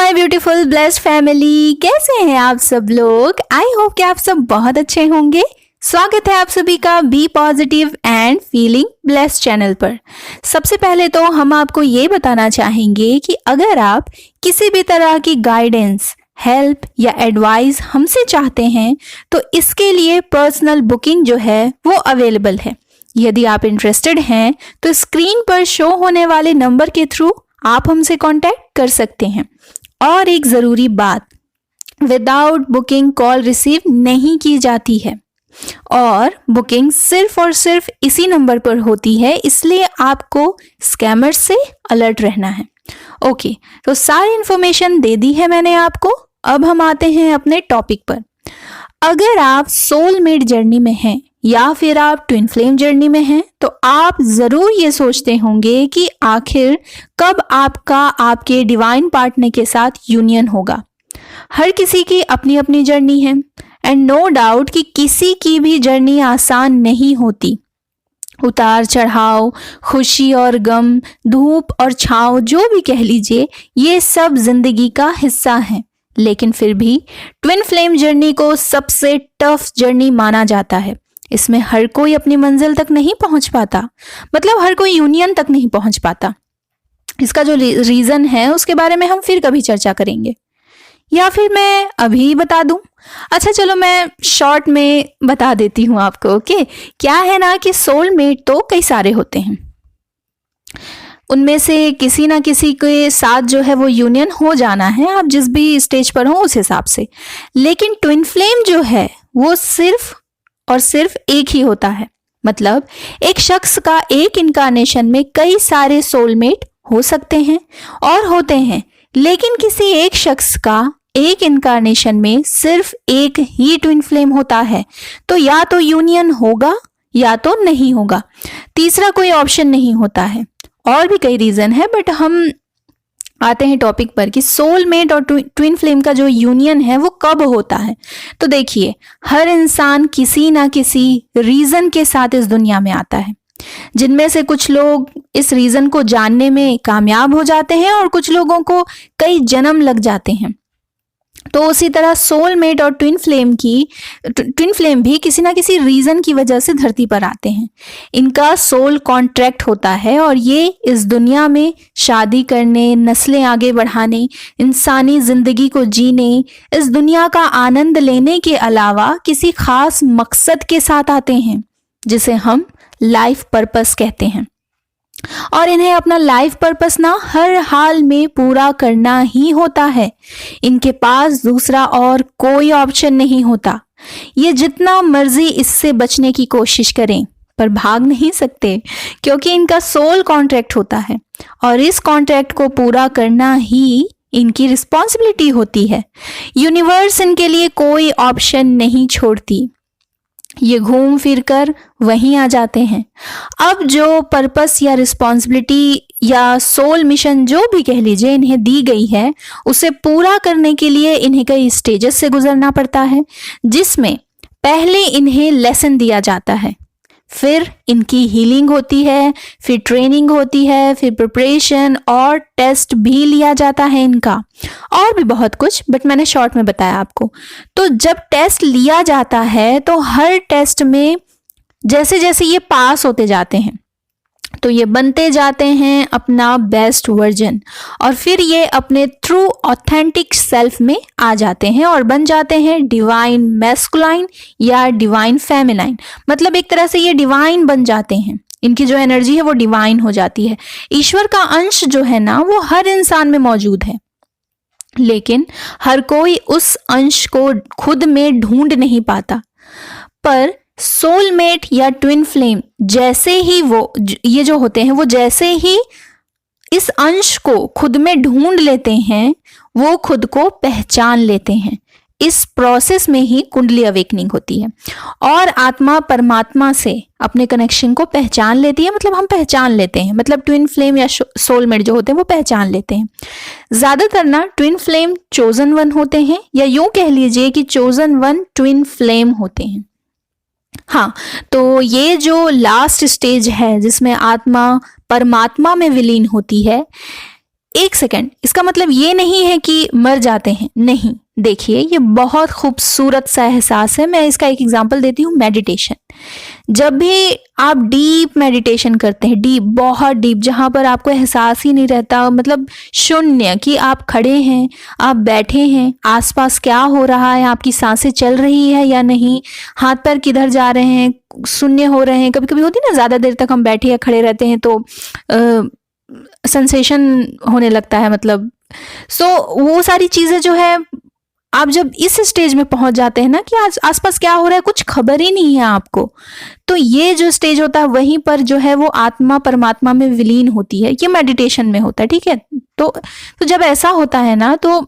My beautiful blessed family, कैसे हैं आप सब लोग। आई होप कि आप सब बहुत अच्छे होंगे। स्वागत है आप सभी का be positive and feeling blessed channel पर। सबसे पहले तो हम आपको ये बताना चाहेंगे कि अगर आप किसी भी तरह की गाइडेंस, हेल्प या एडवाइस हमसे चाहते हैं तो इसके लिए पर्सनल बुकिंग जो है वो अवेलेबल है। यदि आप इंटरेस्टेड हैं तो स्क्रीन पर शो होने वाले नंबर के थ्रू आप हमसे कांटेक्ट कर सकते हैं। और एक ज़रूरी बात, विदाउट बुकिंग कॉल रिसीव नहीं की जाती है और बुकिंग सिर्फ और सिर्फ इसी नंबर पर होती है, इसलिए आपको स्कैमर से अलर्ट रहना है। ओके, तो सारी इंफॉर्मेशन दे दी है मैंने आपको। अब हम आते हैं अपने टॉपिक पर। अगर आप सोलमेट जर्नी में हैं या फिर आप ट्विन फ्लेम जर्नी में हैं तो आप ज़रूर ये सोचते होंगे कि आखिर कब आपका आपके डिवाइन पार्टनर के साथ यूनियन होगा। हर किसी की अपनी अपनी जर्नी है एंड नो डाउट कि किसी की भी जर्नी आसान नहीं होती। उतार चढ़ाव, खुशी और गम, धूप और छाँव, जो भी कह लीजिए, ये सब जिंदगी का हिस्सा है। लेकिन फिर भी ट्विन फ्लेम जर्नी को सबसे टफ जर्नी माना जाता है। इसमें हर कोई अपनी मंजिल तक नहीं पहुंच पाता, मतलब हर कोई यूनियन तक नहीं पहुंच पाता। इसका जो रीजन है उसके बारे में हम फिर कभी चर्चा करेंगे, या फिर मैं अभी बता दूं। अच्छा चलो, मैं शॉर्ट में बता देती हूं आपको। ओके, क्या है ना कि सोलमेट तो कई सारे होते हैं, उनमें से किसी ना किसी के साथ जो है वो यूनियन हो जाना है, आप जिस भी स्टेज पर हो उस हिसाब से। लेकिन ट्विन फ्लेम जो है वो सिर्फ और सिर्फ एक ही होता है। मतलब एक शख्स का एक इनकारनेशन में कई सारे सोलमेट हो सकते हैं और होते हैं, लेकिन किसी एक शख्स का एक इनकारनेशन में सिर्फ एक ही ट्विन फ्लेम होता है। तो या तो यूनियन होगा या तो नहीं होगा, तीसरा कोई ऑप्शन नहीं होता है। और भी कई रीजन है, बट हम आते हैं टॉपिक पर कि सोलमेट और ट्विन फ्लेम का जो यूनियन है वो कब होता है। तो देखिए, हर इंसान किसी ना किसी रीजन के साथ इस दुनिया में आता है, जिनमें से कुछ लोग इस रीजन को जानने में कामयाब हो जाते हैं और कुछ लोगों को कई जन्म लग जाते हैं। तो उसी तरह सोलमेट और ट्विन फ्लेम भी किसी ना किसी रीजन की वजह से धरती पर आते हैं। इनका सोल कॉन्ट्रैक्ट होता है और ये इस दुनिया में शादी करने, नस्लें आगे बढ़ाने, इंसानी जिंदगी को जीने, इस दुनिया का आनंद लेने के अलावा किसी खास मकसद के साथ आते हैं, जिसे हम लाइफ पर्पस कहते हैं। और इन्हें अपना लाइफ पर्पस ना हर हाल में पूरा करना ही होता है। इनके पास दूसरा और कोई ऑप्शन नहीं होता। ये जितना मर्जी इससे बचने की कोशिश करें पर भाग नहीं सकते, क्योंकि इनका सोल कॉन्ट्रैक्ट होता है और इस कॉन्ट्रैक्ट को पूरा करना ही इनकी रिस्पॉन्सिबिलिटी होती है। यूनिवर्स इनके लिए कोई ऑप्शन नहीं छोड़ती, ये घूम फिर कर वहीं आ जाते हैं। अब जो पर्पस या रिस्पॉन्सिबिलिटी या सोल मिशन जो भी कह लीजिए इन्हें दी गई है, उसे पूरा करने के लिए इन्हें कई स्टेजेस से गुजरना पड़ता है, जिसमें पहले इन्हें लेसन दिया जाता है, फिर इनकी हीलिंग होती है, फिर ट्रेनिंग होती है, फिर प्रिपरेशन और टेस्ट भी लिया जाता है इनका, और भी बहुत कुछ, बट मैंने शॉर्ट में बताया आपको। तो जब टेस्ट लिया जाता है तो हर टेस्ट में जैसे जैसे ये पास होते जाते हैं तो ये बनते जाते हैं अपना बेस्ट वर्जन, और फिर ये अपने ट्रू ऑथेंटिक सेल्फ में आ जाते हैं और बन जाते हैं डिवाइन मैस्कुलाइन या डिवाइन फेमिनाइन। मतलब एक तरह से ये डिवाइन बन जाते हैं, इनकी जो एनर्जी है वो डिवाइन हो जाती है। ईश्वर का अंश जो है ना वो हर इंसान में मौजूद है, लेकिन हर कोई उस अंश को खुद में ढूंढ नहीं पाता। पर सोलमेट या ट्विन फ्लेम जैसे ही ये जो होते हैं वो जैसे ही इस अंश को खुद में ढूंढ लेते हैं, वो खुद को पहचान लेते हैं। इस प्रोसेस में ही कुंडली अवेकनिंग होती है और आत्मा परमात्मा से अपने कनेक्शन को पहचान लेती है। मतलब हम पहचान लेते हैं, मतलब ट्विन फ्लेम या सोलमेट जो होते हैं वो पहचान लेते हैं। ज्यादातर ना ट्विन फ्लेम चोजन वन होते हैं, या यूं कह लीजिए कि चोजन वन ट्विन फ्लेम होते हैं। हाँ, तो ये जो लास्ट स्टेज है जिसमें आत्मा परमात्मा में विलीन होती है, एक सेकंड, इसका मतलब ये नहीं है कि मर जाते हैं, नहीं। देखिए, ये बहुत खूबसूरत सा एहसास है। मैं इसका एक एग्जांपल देती हूँ, मेडिटेशन। जब भी आप डीप मेडिटेशन करते हैं, डीप, बहुत डीप, जहां पर आपको एहसास ही नहीं रहता, मतलब शून्य, कि आप खड़े हैं, आप बैठे हैं, आसपास क्या हो रहा है, आपकी सांसें चल रही है या नहीं, हाथ पैर किधर जा रहे हैं, शून्य हो रहे हैं। कभी कभी होती है ना, ज्यादा देर तक हम बैठे या खड़े रहते हैं तो सेंसेशन होने लगता है, मतलब वो सारी चीजें जो है, आप जब इस स्टेज में पहुंच जाते हैं ना कि आज आसपास क्या हो रहा है कुछ खबर ही नहीं है आपको, तो ये जो स्टेज होता है, वहीं पर जो है वो आत्मा परमात्मा में विलीन होती है। ये मेडिटेशन में होता है, ठीक है। तो जब ऐसा होता है ना, तो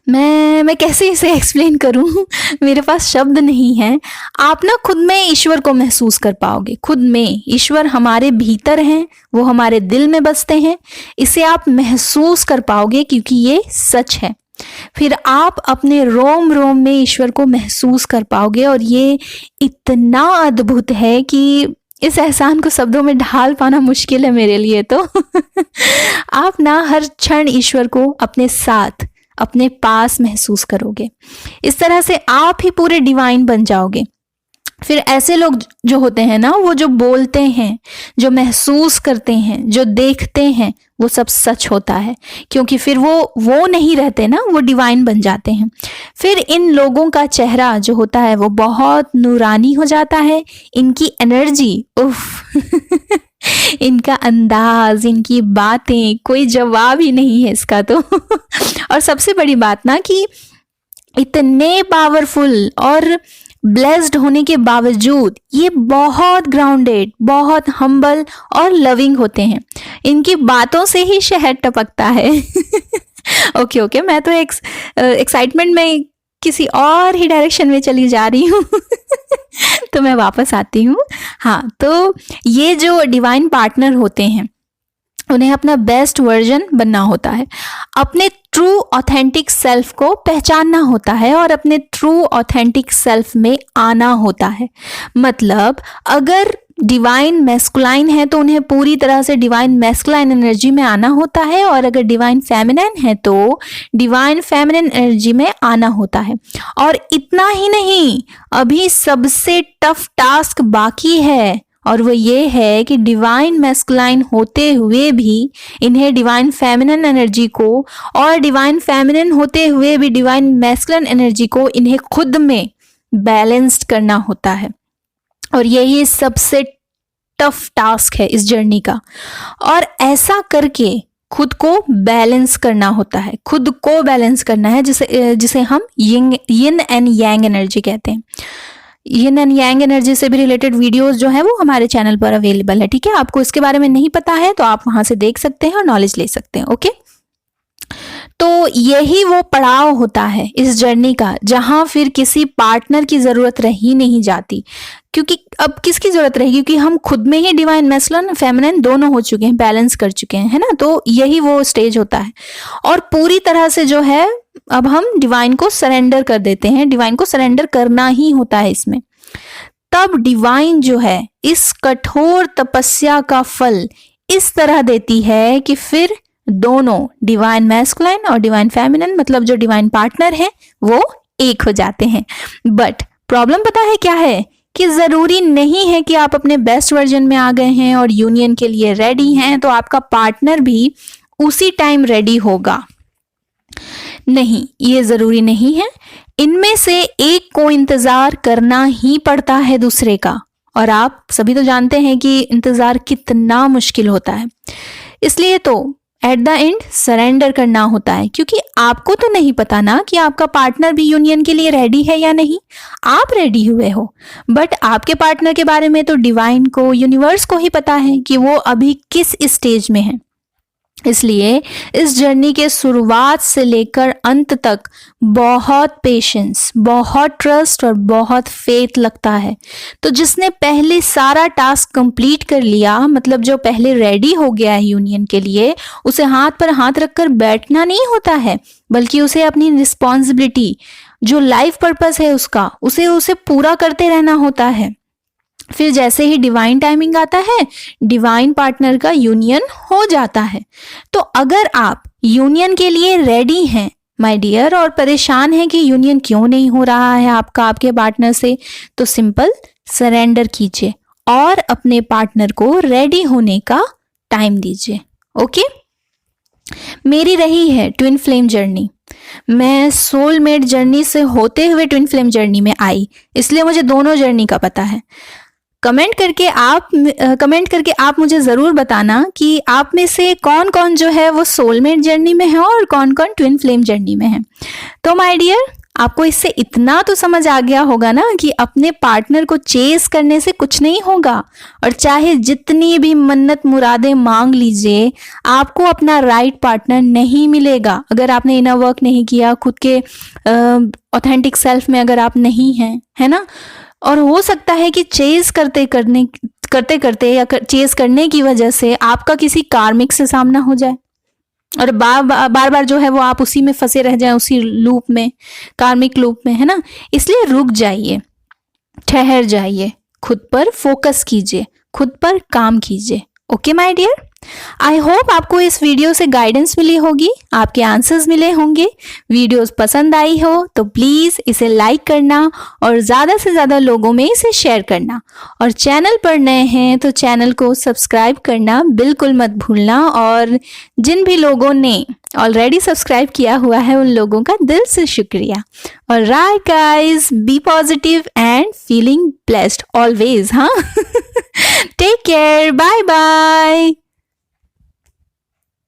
मैं कैसे इसे एक्सप्लेन करूं मेरे पास शब्द नहीं है। आप ना खुद में ईश्वर को महसूस कर पाओगे, खुद में। ईश्वर हमारे भीतर हैं, वो हमारे दिल में बसते हैं, इसे आप महसूस कर पाओगे, क्योंकि ये सच है। फिर आप अपने रोम रोम में ईश्वर को महसूस कर पाओगे, और ये इतना अद्भुत है कि इस एहसान को शब्दों में ढाल पाना मुश्किल है मेरे लिए तो आप ना हर क्षण ईश्वर को अपने साथ, अपने पास महसूस करोगे। इस तरह से आप ही पूरे डिवाइन बन जाओगे। फिर ऐसे लोग जो होते हैं ना, वो जो बोलते हैं, जो महसूस करते हैं, जो देखते हैं, वो सब सच होता है, क्योंकि फिर वो नहीं रहते ना, वो डिवाइन बन जाते हैं। फिर इन लोगों का चेहरा जो होता है वो बहुत नूरानी हो जाता है, इनकी एनर्जी, उफ इनका अंदाज, इनकी बातें, कोई जवाब ही नहीं है इसका तो और सबसे बड़ी बात ना, कि इतने पावरफुल और ब्लेस्ड होने के बावजूद ये बहुत ग्राउंडेड, बहुत हम्बल और लविंग होते हैं। इनकी बातों से ही शहद टपकता है ओके, मैं तो एक्साइटमेंट में किसी और ही डायरेक्शन में चली जा रही हूँ तो मैं वापस आती हूँ। हाँ, तो ये जो डिवाइन पार्टनर होते हैं, उन्हें अपना बेस्ट वर्जन बनना होता है, अपने ट्रू ऑथेंटिक सेल्फ को पहचानना होता है, और अपने ट्रू ऑथेंटिक सेल्फ में आना होता है। मतलब अगर डिवाइन मैस्कुलाइन है तो उन्हें पूरी तरह से डिवाइन मैस्कुलाइन एनर्जी में आना होता है, और अगर डिवाइन फेमिनिन है तो डिवाइन फेमिनिन एनर्जी में आना होता है। और इतना ही नहीं, अभी सबसे टफ टास्क बाकी है, और वो ये है कि डिवाइन मैस्कुलाइन होते हुए भी इन्हें डिवाइन फेमिनिन एनर्जी को, और डिवाइन फेमिनिन होते हुए भी डिवाइन मैस्कुलाइन एनर्जी को, इन्हें खुद में बैलेंस्ड करना होता है। और यही सबसे टफ टास्क है इस जर्नी का। और ऐसा करके खुद को बैलेंस करना होता है, खुद को बैलेंस करना है, जिसे हम यिन एंड यांग एनर्जी कहते हैं। यिन एंड यांग एनर्जी से भी रिलेटेड वीडियोस जो है वो हमारे चैनल पर अवेलेबल है, ठीक है। आपको इसके बारे में नहीं पता है तो आप वहां से देख सकते हैं और नॉलेज ले सकते हैं, ओके। तो यही वो पड़ाव होता है इस जर्नी का, जहां फिर किसी पार्टनर की जरूरत रही नहीं जाती, क्योंकि अब किसकी जरूरत रहेगी, क्योंकि हम खुद में ही डिवाइन मैस्कुलिन फेमिनिन दोनों हो चुके हैं, बैलेंस कर चुके हैं, है ना। तो यही वो स्टेज होता है, और पूरी तरह से जो है अब हम डिवाइन को सरेंडर कर देते हैं। डिवाइन को सरेंडर करना ही होता है इसमें। तब डिवाइन जो है इस कठोर तपस्या का फल इस तरह देती है कि फिर दोनों डिवाइन मैस्कुलाइन और डिवाइन फेमिनिन, मतलब जो डिवाइन पार्टनर है, वो एक हो जाते हैं। बट प्रॉब्लम पता है क्या है, कि जरूरी नहीं है कि आप अपने बेस्ट वर्जन में आ गए हैं और यूनियन के लिए रेडी हैं तो आपका पार्टनर भी उसी टाइम रेडी होगा। नहीं, ये जरूरी नहीं है। इनमें से एक को इंतजार करना ही पड़ता है दूसरे का, और आप सभी तो जानते हैं कि इंतजार कितना मुश्किल होता है। इसलिए तो एट द एंड सरेंडर करना होता है, क्योंकि आपको तो नहीं पता ना कि आपका पार्टनर भी यूनियन के लिए रेडी है या नहीं। आप रेडी हुए हो, बट आपके पार्टनर के बारे में तो डिवाइन को, यूनिवर्स को ही पता है कि वो अभी किस स्टेज में है। इसलिए इस जर्नी के शुरुआत से लेकर अंत तक बहुत पेशेंस, बहुत ट्रस्ट और बहुत फेथ लगता है। तो जिसने पहले सारा टास्क कंप्लीट कर लिया, मतलब जो पहले रेडी हो गया है यूनियन के लिए, उसे हाथ पर हाथ रखकर बैठना नहीं होता है, बल्कि उसे अपनी रिस्पॉन्सिबिलिटी, जो लाइफ पर्पस है उसका, उसे पूरा करते रहना होता है। फिर जैसे ही डिवाइन टाइमिंग आता है, डिवाइन पार्टनर का यूनियन हो जाता है। तो अगर आप यूनियन के लिए रेडी हैं माय डियर, और परेशान हैं कि यूनियन क्यों नहीं हो रहा है आपका आपके पार्टनर से, तो सिंपल सरेंडर कीजिए और अपने पार्टनर को रेडी होने का टाइम दीजिए। ओके, मेरी रही है ट्विन फ्लेम जर्नी। मैं सोलमेट जर्नी से होते हुए ट्विन फ्लेम जर्नी में आई, इसलिए मुझे दोनों जर्नी का पता है। कमेंट करके आप मुझे ज़रूर बताना कि आप में से कौन कौन जो है वो सोलमेट जर्नी में है और कौन कौन ट्विन फ्लेम जर्नी में है। तो माय डियर, आपको इससे इतना तो समझ आ गया होगा ना कि अपने पार्टनर को चेस करने से कुछ नहीं होगा, और चाहे जितनी भी मन्नत मुरादें मांग लीजिए, आपको अपना राइट पार्टनर नहीं मिलेगा अगर आपने इनर वर्क नहीं किया, खुद के ऑथेंटिक सेल्फ में अगर आप नहीं हैं, है ना। और हो सकता है कि चेस करते करते या चेस करने की वजह से आपका किसी कार्मिक से सामना हो जाए, और बार बार जो है वो आप उसी में फंसे रह जाएं, उसी लूप में, कार्मिक लूप में, है ना। इसलिए रुक जाइए, ठहर जाइए, खुद पर फोकस कीजिए, खुद पर काम कीजिए। Okay my dear, I hope आपको इस वीडियो से गाइडेंस मिली होगी, आपके आंसर्स मिले होंगे। वीडियोस पसंद आई हो तो प्लीज़ इसे लाइक करना और ज़्यादा से ज़्यादा लोगों में इसे शेयर करना, और चैनल पर नए हैं तो चैनल को सब्सक्राइब करना बिल्कुल मत भूलना। और जिन भी लोगों ने ऑलरेडी सब्सक्राइब किया हुआ है उन लोगों का दिल से शुक्रिया। और right guys, be positive and feeling blessed always. हाँ, टेक केयर, बाय बाय।